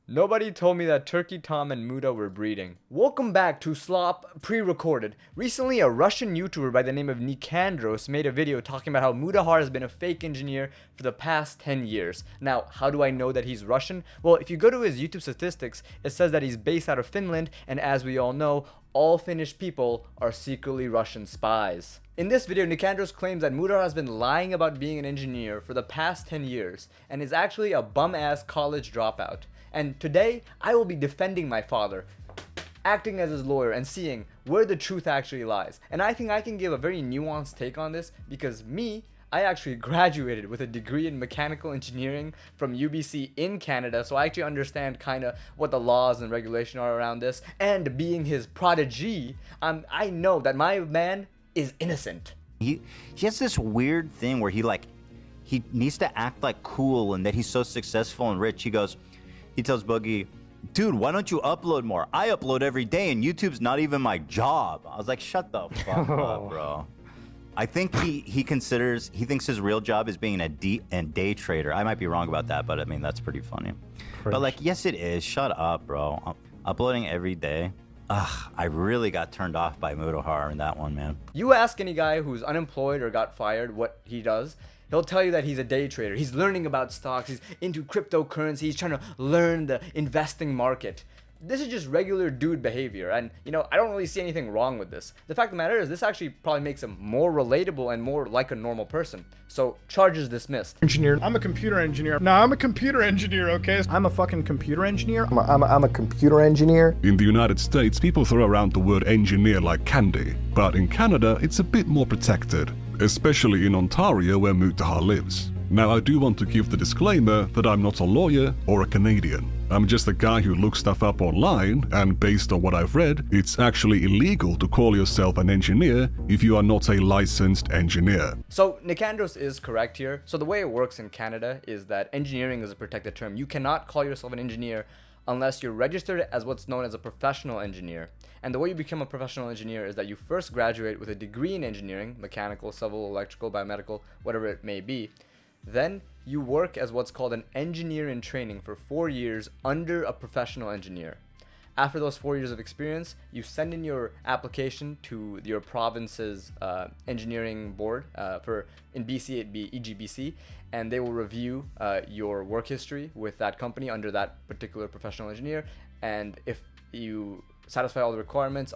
Nobody told me that Turkey Tom and Muda were breeding. Welcome back to Slop Pre-Recorded. Recently, a Russian YouTuber by the name of Nikandros made a video talking about how Mutahar has been a fake engineer for the past 10 years. Now, how do I know that he's Russian? Well, if you go to his YouTube statistics, it says that he's based out of Finland, and as we all know, all Finnish people are secretly Russian spies. In this video, Nikandros claims that Mutahar has been lying about being an engineer for the past 10 years, and is actually a bum-ass college dropout. And today, I will be defending my father, acting as his lawyer and seeing where the truth actually lies. And I think I can give a very nuanced take on this because I actually graduated with a degree in mechanical engineering from UBC in Canada, so I actually understand kind of what the laws and regulation are around this. And being his prodigy, I know that my man is innocent. He has this weird thing where he needs to act like cool and that he's so successful and rich. He tells Boogie, dude, why don't you upload more? I upload every day and YouTube's not even my job. I was like, shut the fuck up, bro. I think he thinks his real job is being a day trader. I might be wrong about that, but I mean, that's pretty funny. But like, yes, it is. Shut up, bro. I'm uploading every day. Ugh, I really got turned off by Mutahar in that one, man. You ask any guy who's unemployed or got fired what he does, he'll tell you that he's a day trader. He's learning about stocks. He's into cryptocurrency. He's trying to learn the investing market. This is just regular dude behavior. And, I don't really see anything wrong with this. The fact of the matter is this actually probably makes him more relatable and more like a normal person. So, charges dismissed. Engineer. I'm a computer engineer. No, I'm a computer engineer, okay? I'm a fucking computer engineer. I'm a computer engineer. In the United States, people throw around the word engineer like candy. But in Canada, it's a bit more protected. Especially in Ontario where Mutahar lives. Now I do want to give the disclaimer that I'm not a lawyer or a Canadian. I'm just a guy who looks stuff up online, and based on what I've read, it's actually illegal to call yourself an engineer if you are not a licensed engineer. So Nikandros is correct here. So the way it works in Canada is that engineering is a protected term. You cannot call yourself an engineer unless you're registered as what's known as a professional engineer. And the way you become a professional engineer is that you first graduate with a degree in engineering, mechanical, civil, electrical, biomedical, whatever it may be. Then you work as what's called an engineer in training for 4 years under a professional engineer. After those 4 years of experience, you send in your application to your province's engineering board. In BC, it'd be EGBC, and they will review your work history with that company under that particular professional engineer. And if you satisfy all the requirements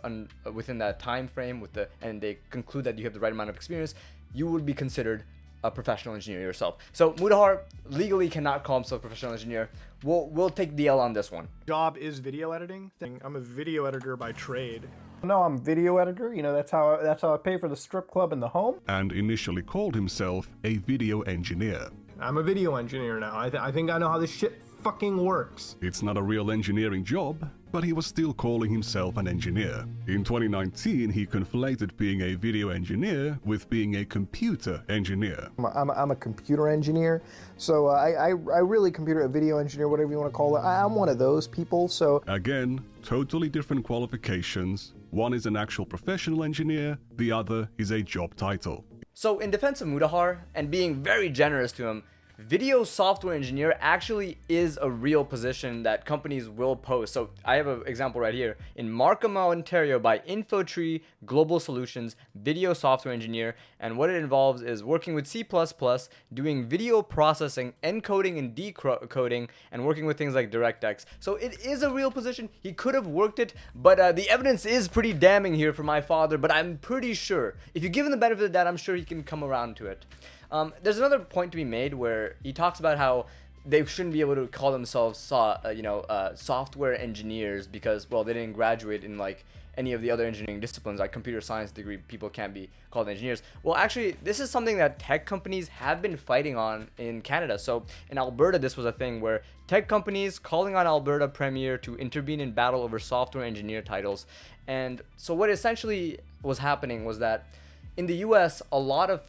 within that time frame, and they conclude that you have the right amount of experience, you would be considered a professional engineer yourself. So Mutahar legally cannot call himself a professional engineer. We'll take the L on this one. Job is video editing. I'm a video editor by trade. No, I'm video editor. That's how I pay for the strip club and the home. And initially called himself a video engineer. I'm a video engineer now. I think I know how this shit fucking works. It's not a real engineering job, but he was still calling himself an engineer. In 2019, he conflated being a video engineer with being a computer engineer. I'm a computer engineer, so I really a video engineer, whatever you want to call it. I'm one of those people, so... Again, totally different qualifications. One is an actual professional engineer, the other is a job title. So in defense of Mutahar, and being very generous to him, video software engineer actually is a real position that companies will post. So I have an example right here. In Markham, Ontario by Infotree Global Solutions, video software engineer. And what it involves is working with C++, doing video processing, encoding and decoding, and working with things like DirectX. So it is a real position. He could have worked it, but the evidence is pretty damning here for my father. But I'm pretty sure, if you give him the benefit of that, I'm sure he can come around to it. There's another point to be made where he talks about how they shouldn't be able to call themselves software engineers because, well, they didn't graduate in like any of the other engineering disciplines. Like computer science degree people can't be called engineers. Well, actually, this is something that tech companies have been fighting on in Canada. So in Alberta, this was a thing where tech companies calling on Alberta Premier to intervene in battle over software engineer titles. And so what essentially was happening was that in the US, a lot of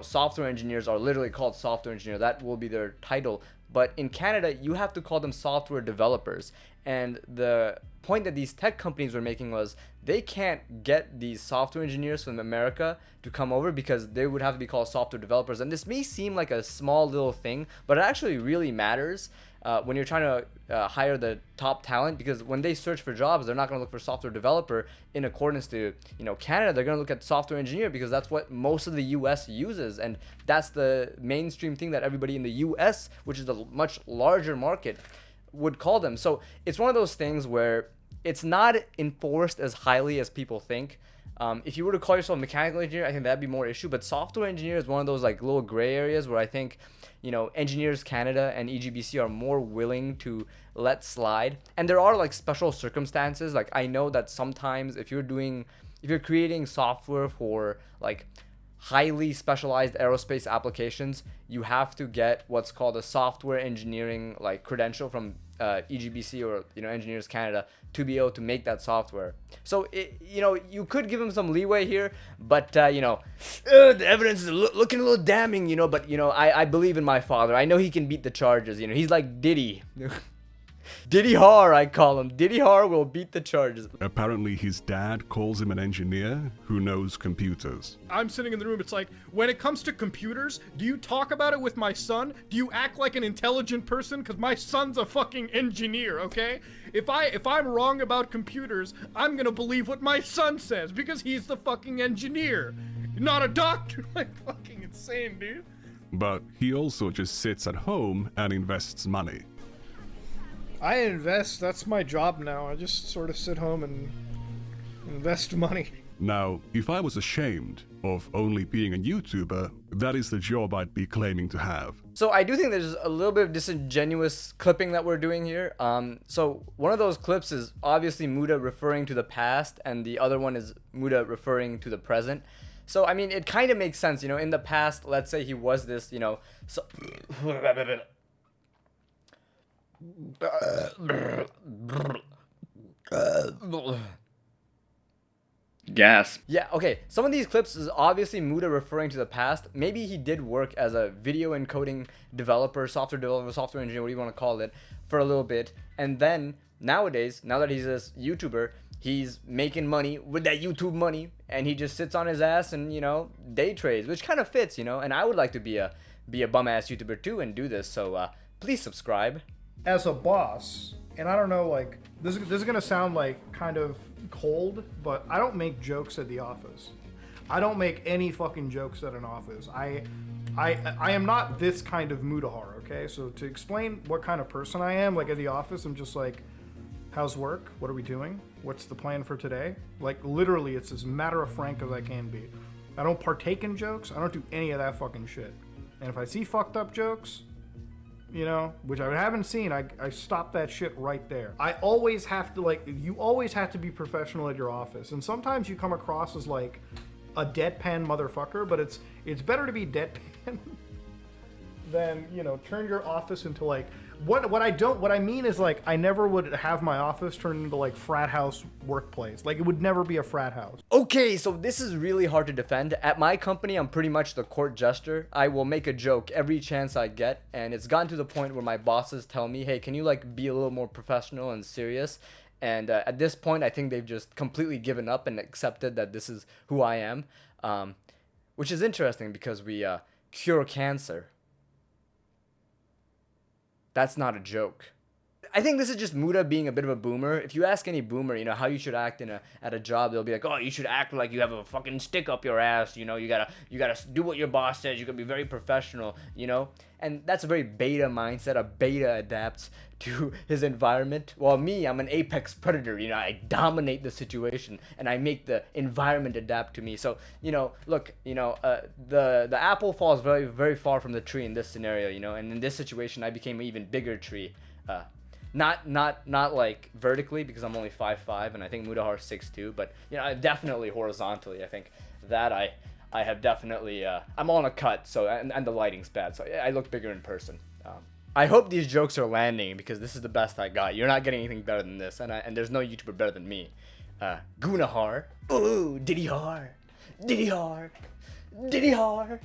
software engineers are literally called software engineer. That will be their title. But in Canada, you have to call them software developers. And the point that these tech companies were making was they can't get these software engineers from America to come over because they would have to be called software developers. And this may seem like a small little thing, but it actually really matters. when you're trying to hire the top talent, because when they search for jobs, they're not going to look for software developer in accordance to, you know, Canada. They're going to look at software engineer because that's what most of the US uses, and that's the mainstream thing that everybody in the US, which is a much larger market, would call them. So it's one of those things where it's not enforced as highly as people think. If you were to call yourself a mechanical engineer, I think that'd be more issue. But software engineer is one of those like little gray areas where I think, you know, Engineers Canada and EGBC are more willing to let slide. And there are like special circumstances. Like I know that sometimes if you're creating software for like highly specialized aerospace applications, you have to get what's called a software engineering like credential from EGBC or, you know, Engineers Canada to be able to make that software. So you know, you could give him some leeway here, but you know, the evidence is looking a little damning, you know. But you know, I believe in my father. I know he can beat the charges. You know, he's like Diddy. Diddy Har, I call him. Diddy Har will beat the charges. Apparently his dad calls him an engineer who knows computers. I'm sitting in the room, it's like, when it comes to computers, do you talk about it with my son? Do you act like an intelligent person? Because my son's a fucking engineer, okay? If I'm wrong about computers, I'm gonna believe what my son says, because he's the fucking engineer, not a doctor. Like, fucking insane, dude. But he also just sits at home and invests money. I invest, that's my job now. I just sort of sit home and invest money. Now, if I was ashamed of only being a YouTuber, that is the job I'd be claiming to have. So I do think there's a little bit of disingenuous clipping that we're doing here. So one of those clips is obviously Muta referring to the past, and the other one is Muta referring to the present. So, I mean, it kind of makes sense, you know, in the past, let's say he was this, you know, so... Gas. Yeah, okay. Some of these clips is obviously Muta referring to the past. Maybe he did work as a video encoding developer, software engineer, what do you want to call it, for a little bit. And then, nowadays, now that he's this YouTuber, he's making money with that YouTube money, and he just sits on his ass and, you know, day trades, which kind of fits, you know. And I would like to be a bum-ass YouTuber too and do this, so please subscribe. As a boss, and I don't know, like, this is gonna sound like kind of cold, but I don't make jokes at the office. I don't make any fucking jokes at an office. I am not this kind of Mutahar, okay? So to explain what kind of person I am, like at the office, I'm just like, how's work? What are we doing? What's the plan for today? Like, literally, it's as matter of frank as I can be. I don't partake in jokes. I don't do any of that fucking shit. And if I see fucked up jokes, you know, which I haven't seen, I stop that shit right there. I always have to, like, you always have to be professional at your office. And sometimes you come across as, like, a deadpan motherfucker, but it's better to be deadpan than, you know, turn your office into, like, what I mean is, like, I never would have my office turn into, like, frat house workplace. Like, it would never be a frat house. Okay, so this is really hard to defend. At my company, I'm pretty much the court jester. I will make a joke every chance I get, and it's gotten to the point where my bosses tell me, hey, can you, like, be a little more professional and serious? And at this point, I think they've just completely given up and accepted that this is who I am, which is interesting because we cure cancer. That's not a joke. I think this is just Muta being a bit of a boomer. If you ask any boomer, you know, how you should act at a job, they'll be like, oh, you should act like you have a fucking stick up your ass, you know, you gotta do what your boss says, you gotta be very professional, you know? And that's a very beta mindset. A beta adapts to his environment. While me, I'm an apex predator, you know, I dominate the situation and I make the environment adapt to me. So, you know, look, you know, the apple falls very, very far from the tree in this scenario, you know, and in this situation, I became an even bigger tree. Not like vertically because I'm only 5'5", and I think Mutahar 6'2", but you know, definitely horizontally. I think that I have definitely I'm on a cut, so and the lighting's bad, so I look bigger in person. I hope these jokes are landing because this is the best I got. You're not getting anything better than this, and there's no YouTuber better than me. Gunahar, ooh, Diddy Har, Diddy Har, Diddy Har,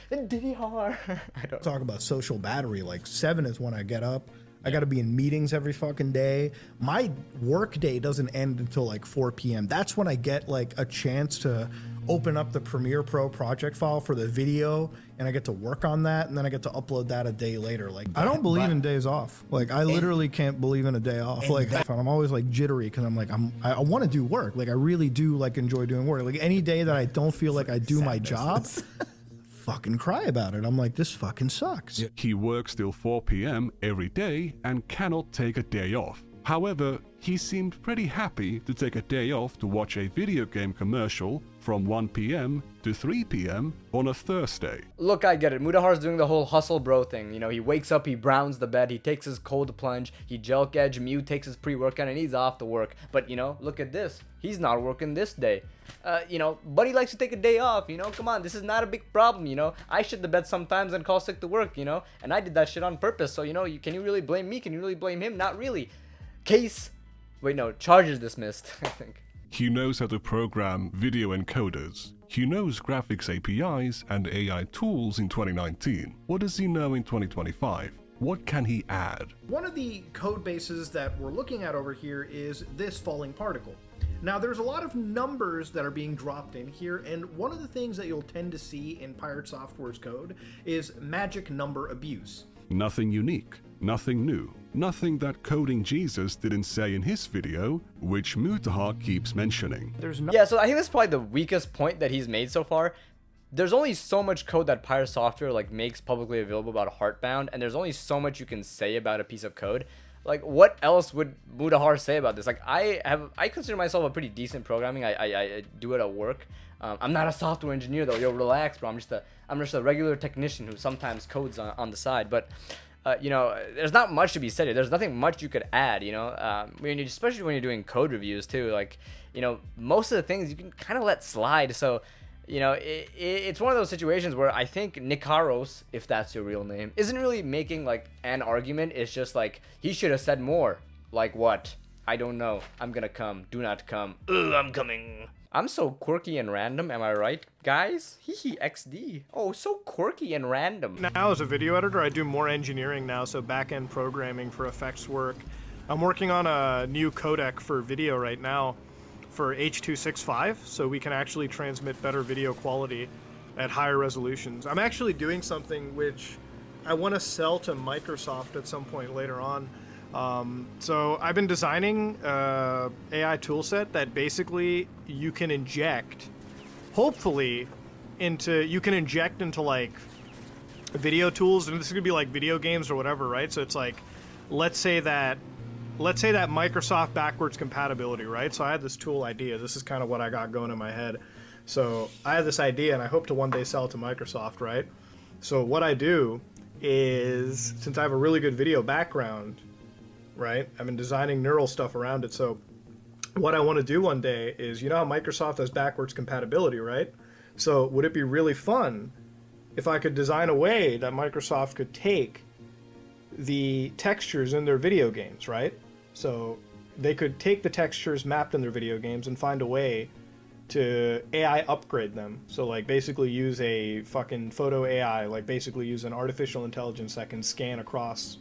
Diddy Har. I don't talk about social battery. Like 7 is when I get up. I got to be in meetings every fucking day. My work day doesn't end until like 4 p.m. That's when I get like a chance to open up the Premiere Pro project file for the video, and I get to work on that, and then I get to upload that a day later. Like, I don't believe in days off. Like, I literally can't believe in a day off. Like, I'm always like jittery because I'm like, I want to do work. Like, I really do like enjoy doing work. Like, any day that I don't feel like I do my job, fucking cry about it. I'm like, this fucking sucks. He works till 4 p.m. every day and cannot take a day off. However, he seemed pretty happy to take a day off to watch a video game commercial from 1 p.m. to 3 p.m. on a Thursday. Look, I get it. Mutahar's doing the whole hustle bro thing. You know, he wakes up, he browns the bed, he takes his cold plunge, he jelk edge, Mew takes his pre-workout, and he's off to work. But, you know, look at this. He's not working this day. You know, but he likes to take a day off, you know? Come on, this is not a big problem, you know? I shit the bed sometimes and call sick to work, you know? And I did that shit on purpose. So, you know, can you really blame me? Can you really blame him? Not really. Charges dismissed, I think. He knows how to program video encoders. He knows graphics APIs and AI tools in 2019. What does he know in 2025? What can he add? One of the code bases that we're looking at over here is this falling particle. Now, there's a lot of numbers that are being dropped in here, and one of the things that you'll tend to see in Pirate Software's code is magic number abuse. Nothing unique, nothing new, nothing that Coding Jesus didn't say in his video, which Mutahar keeps mentioning. Yeah, so I think that's probably the weakest point that he's made so far. There's only so much code that Pirate Software like makes publicly available about Heartbound, and there's only so much you can say about a piece of code. Like, what else would Mutahar say about this? Like, I consider myself a pretty decent programming. I do it at work. I'm not a software engineer though. Yo, relax, bro. I'm just a regular technician who sometimes codes on the side. But you know, there's not much to be said here. There's nothing much you could add. You know, especially when you're doing code reviews too. Like, you know, most of the things you can kind of let slide. So, you know, it's one of those situations where I think Nikandros, if that's your real name, isn't really making like an argument. It's just like, he should have said more. Like what? I don't know. I'm gonna come. Do not come. Ugh, I'm coming. I'm so quirky and random, am I right, guys? Hehe, XD. Oh, so quirky and random. Now, as a video editor, I do more engineering now, so back-end programming for effects work. I'm working on a new codec for video right now for H.265, so we can actually transmit better video quality at higher resolutions. I'm actually doing something which I want to sell to Microsoft at some point later on. So I've been designing AI toolset that basically you can inject, hopefully, into like video tools, and this is gonna be like video games or whatever, right? So it's like, let's say that Microsoft backwards compatibility, right? So I had this tool idea. This is kind of what I got going in my head. So I had this idea, and I hope to one day sell it to Microsoft, right? So what I do is, since I have a really good video background, right, I've been designing neural stuff around it. So what I want to do one day is, you know how Microsoft has backwards compatibility, right? So would it be really fun if I could design a way that Microsoft could take the textures in their video games, right? So they could take the textures mapped in their video games and find a way to AI upgrade them. So like basically use a fucking photo AI, like basically use an artificial intelligence that can scan across,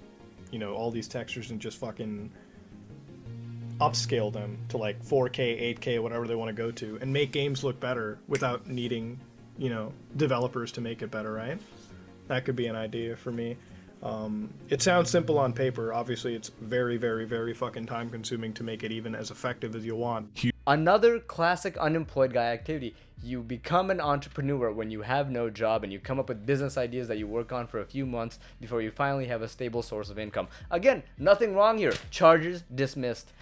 you know, all these textures and just fucking upscale them to like 4K, 8K, whatever they want to go to, and make games look better without needing, you know, developers to make it better, right? That could be an idea for me. It sounds simple on paper. Obviously, it's very, very, very fucking time consuming to make it even as effective as you want. Another classic unemployed guy activity. You become an entrepreneur when you have no job and you come up with business ideas that you work on for a few months before you finally have a stable source of income. Again, nothing wrong here. Charges dismissed.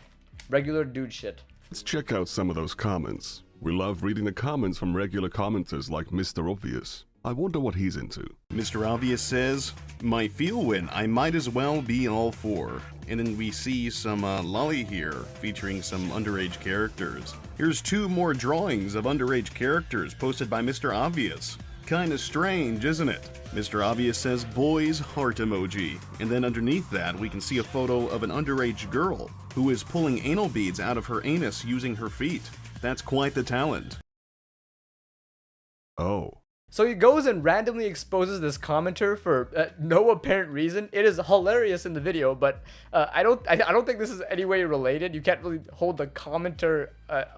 Regular dude shit. Let's check out some of those comments. We love reading the comments from regular commenters like Mr. Obvious. I wonder what he's into. Mr. Obvious says, my feel win, I might as well be all for. And then we see some lolly here, featuring some underage characters. Here's 2 more drawings of underage characters posted by Mr. Obvious. Kinda strange, isn't it? Mr. Obvious says, boys heart emoji. And then underneath that, we can see a photo of an underage girl who is pulling anal beads out of her anus using her feet. That's quite the talent. Oh. So he goes and randomly exposes this commenter for no apparent reason. It is hilarious in the video, but I don't think this is any way related. You can't really hold the commenter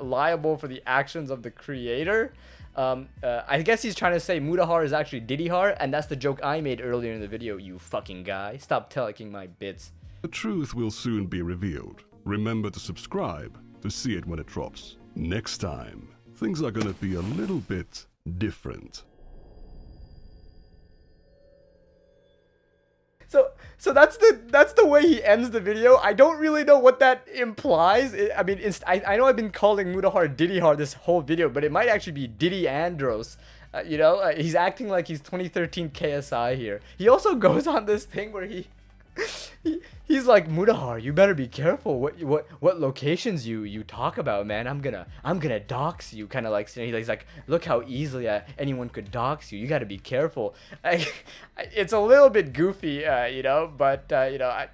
liable for the actions of the creator. I guess he's trying to say Mutahar is actually Diddyhar, and that's the joke I made earlier in the video, you fucking guy. Stop taking my bits. The truth will soon be revealed. Remember to subscribe to see it when it drops. Next time, things are gonna be a little bit different. So that's the way he ends the video. I don't really know what that implies. I mean, I know I've been calling Mutahar Diddyhar this whole video, but it might actually be Diddyandros. You know, he's acting like he's 2013 KSI here. He also goes on this thing where he's like, Mutahar, you better be careful what locations you talk about, man. I'm gonna dox you, kind of like. He's like, look how easily anyone could dox you. You gotta be careful. It's a little bit goofy, you know, but you know,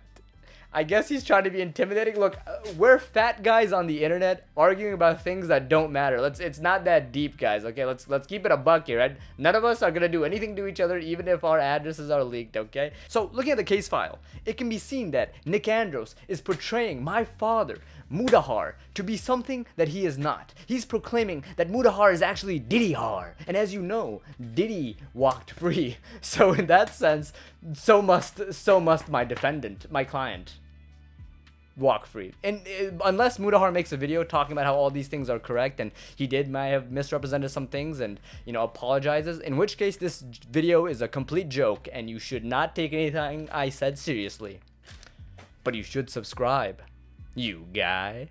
I guess he's trying to be intimidating. Look, we're fat guys on the internet arguing about things that don't matter. It's not that deep, guys. Okay, let's keep it a buck here, right? None of us are gonna do anything to each other, even if our addresses are leaked. Okay. So looking at the case file, it can be seen that Nikandros is portraying my father, Mutahar, to be something that he is not. He's proclaiming that Mutahar is actually Diddyhar, and as you know, Diddy walked free. So in that sense, so must my defendant, my client, walk free. And unless Mutahar makes a video talking about how all these things are correct and he might have misrepresented some things and, you know, apologizes, in which case this video is a complete joke and you should not take anything I said seriously. But you should subscribe, you guy.